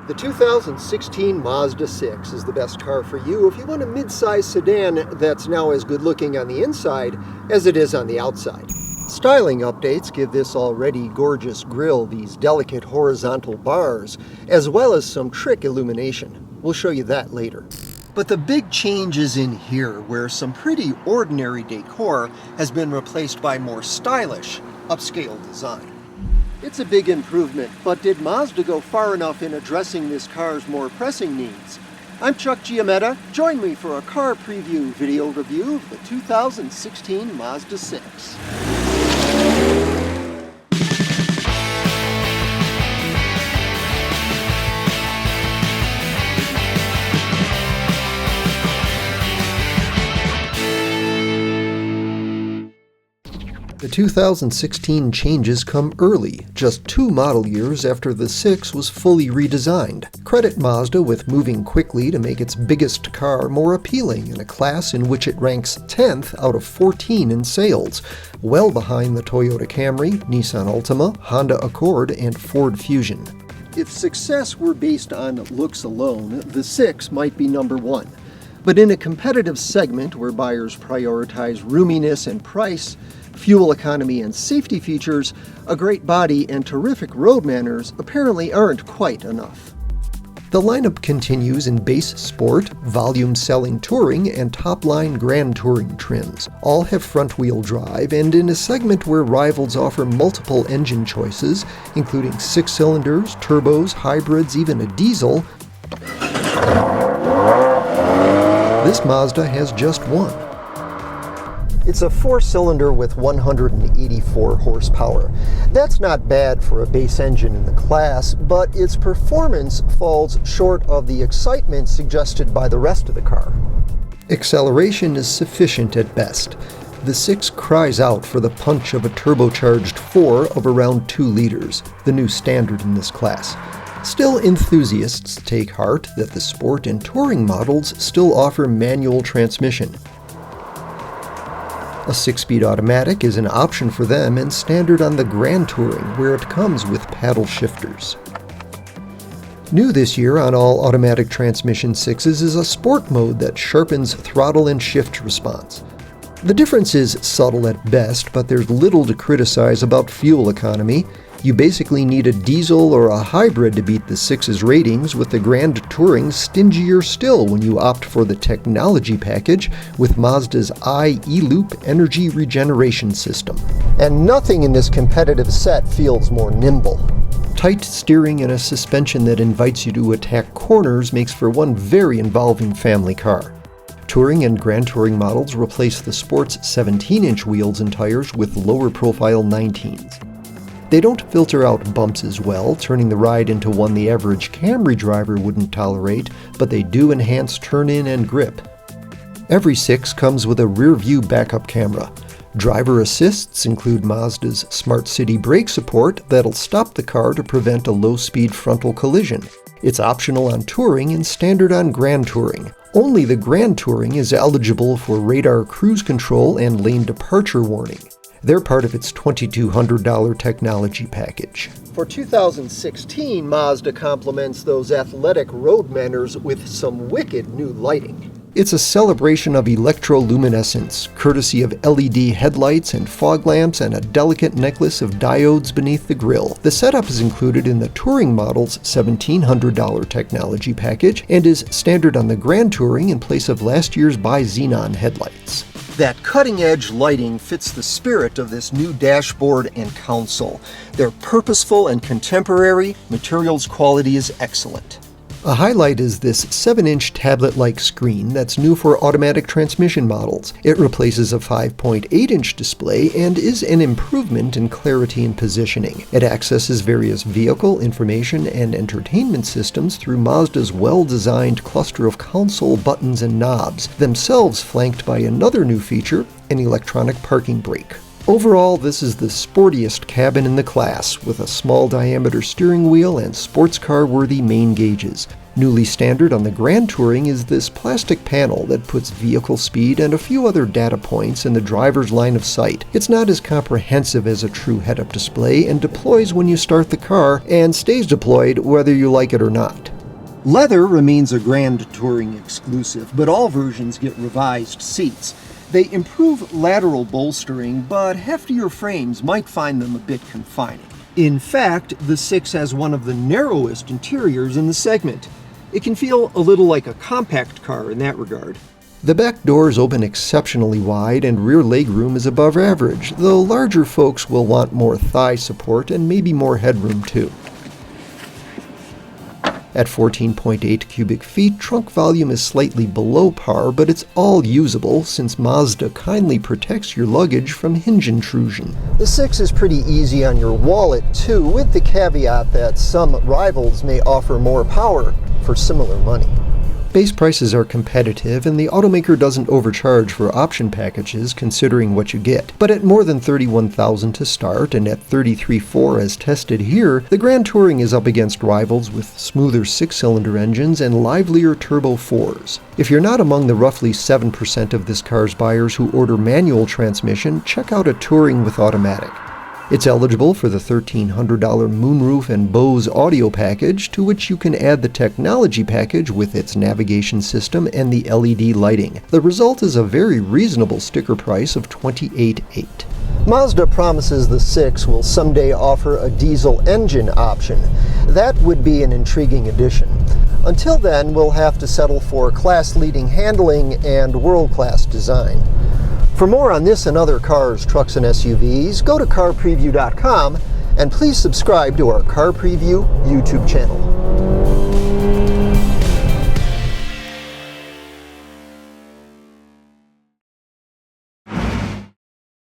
The 2016 Mazda 6 is the best car for you if you want a mid-size sedan that's now as good looking on the inside as it is on the outside. Styling updates give this already gorgeous grille these delicate horizontal bars, as well as some trick illumination. We'll show you that later. But the big change is in here, where some pretty ordinary decor has been replaced by more stylish, upscale design. It's a big improvement, but did Mazda go far enough in addressing this car's more pressing needs? I'm Chuck Giametta. Join me for a car preview video review of the 2016 Mazda 6. The 2016 changes come early, just 2 model years after the 6 was fully redesigned. Credit Mazda with moving quickly to make its biggest car more appealing in a class in which it ranks 10th out of 14 in sales, well behind the Toyota Camry, Nissan Altima, Honda Accord, and Ford Fusion. If success were based on looks alone, the 6 might be number 1. But in a competitive segment where buyers prioritize roominess and price, fuel economy and safety features, a great body and terrific road manners apparently aren't quite enough. The lineup continues in base sport, volume-selling touring, and top-line grand touring trims. All have front-wheel drive, and in a segment where rivals offer multiple engine choices, including 6 cylinders, turbos, hybrids, even a diesel, this Mazda has just one. It's a 4-cylinder with 184 horsepower. That's not bad for a base engine in the class, but its performance falls short of the excitement suggested by the rest of the car. Acceleration is sufficient at best. The 6 cries out for the punch of a turbocharged 4 of around 2 liters, the new standard in this class. Still, enthusiasts take heart that the sport and touring models still offer manual transmission. A 6-speed automatic is an option for them and standard on the Grand Touring, where it comes with paddle shifters. New this year on all automatic transmission 6s is a sport mode that sharpens throttle and shift response. The difference is subtle at best, but there's little to criticize about fuel economy. You basically need a diesel or a hybrid to beat the 6's ratings, with the Grand Touring stingier still when you opt for the technology package with Mazda's e-Loop energy regeneration system. And nothing in this competitive set feels more nimble. Tight steering and a suspension that invites you to attack corners makes for one very involving family car. Touring and Grand Touring models replace the sport's 17-inch wheels and tires with lower-profile 19s. They don't filter out bumps as well, turning the ride into one the average Camry driver wouldn't tolerate, but they do enhance turn-in and grip. Every 6 comes with a rear-view backup camera. Driver assists include Mazda's Smart City brake support that'll stop the car to prevent a low-speed frontal collision. It's optional on Touring and standard on Grand Touring. Only the Grand Touring is eligible for radar cruise control and lane departure warning. They're part of its $2,200 technology package. For 2016, Mazda complements those athletic road manners with some wicked new lighting. It's a celebration of electroluminescence, courtesy of LED headlights and fog lamps and a delicate necklace of diodes beneath the grille. The setup is included in the Touring model's $1,700 technology package and is standard on the Grand Touring in place of last year's bi-xenon headlights. That cutting-edge lighting fits the spirit of this new dashboard and console. They're purposeful and contemporary. Materials quality is excellent. A highlight is this 7-inch tablet-like screen that's new for automatic transmission models. It replaces a 5.8-inch display and is an improvement in clarity and positioning. It accesses various vehicle, information, and entertainment systems through Mazda's well-designed cluster of console buttons and knobs, themselves flanked by another new feature, an electronic parking brake. Overall, this is the sportiest cabin in the class, with a small diameter steering wheel and sports car-worthy main gauges. Newly standard on the Grand Touring is this plastic panel that puts vehicle speed and a few other data points in the driver's line of sight. It's not as comprehensive as a true head-up display and deploys when you start the car and stays deployed whether you like it or not. Leather remains a Grand Touring exclusive, but all versions get revised seats. They improve lateral bolstering, but heftier frames might find them a bit confining. In fact, the 6 has one of the narrowest interiors in the segment. It can feel a little like a compact car in that regard. The back doors open exceptionally wide and rear legroom is above average, though larger folks will want more thigh support and maybe more headroom too. At 14.8 cubic feet, trunk volume is slightly below par, but it's all usable since Mazda kindly protects your luggage from hinge intrusion. The 6 is pretty easy on your wallet too, with the caveat that some rivals may offer more power for similar money. Base prices are competitive and the automaker doesn't overcharge for option packages considering what you get. But at more than $31,000 to start and at $33,400 as tested here, the Grand Touring is up against rivals with smoother 6-cylinder engines and livelier turbo 4s. If you're not among the roughly 7% of this car's buyers who order manual transmission, check out a Touring with automatic. It's eligible for the $1,300 moonroof and Bose audio package, to which you can add the technology package with its navigation system and the LED lighting. The result is a very reasonable sticker price of $28,800. Mazda promises the 6 will someday offer a diesel engine option. That would be an intriguing addition. Until then, we'll have to settle for class-leading handling and world-class design. For more on this and other cars, trucks, and SUVs, go to CarPreview.com and please subscribe to our Car Preview YouTube channel.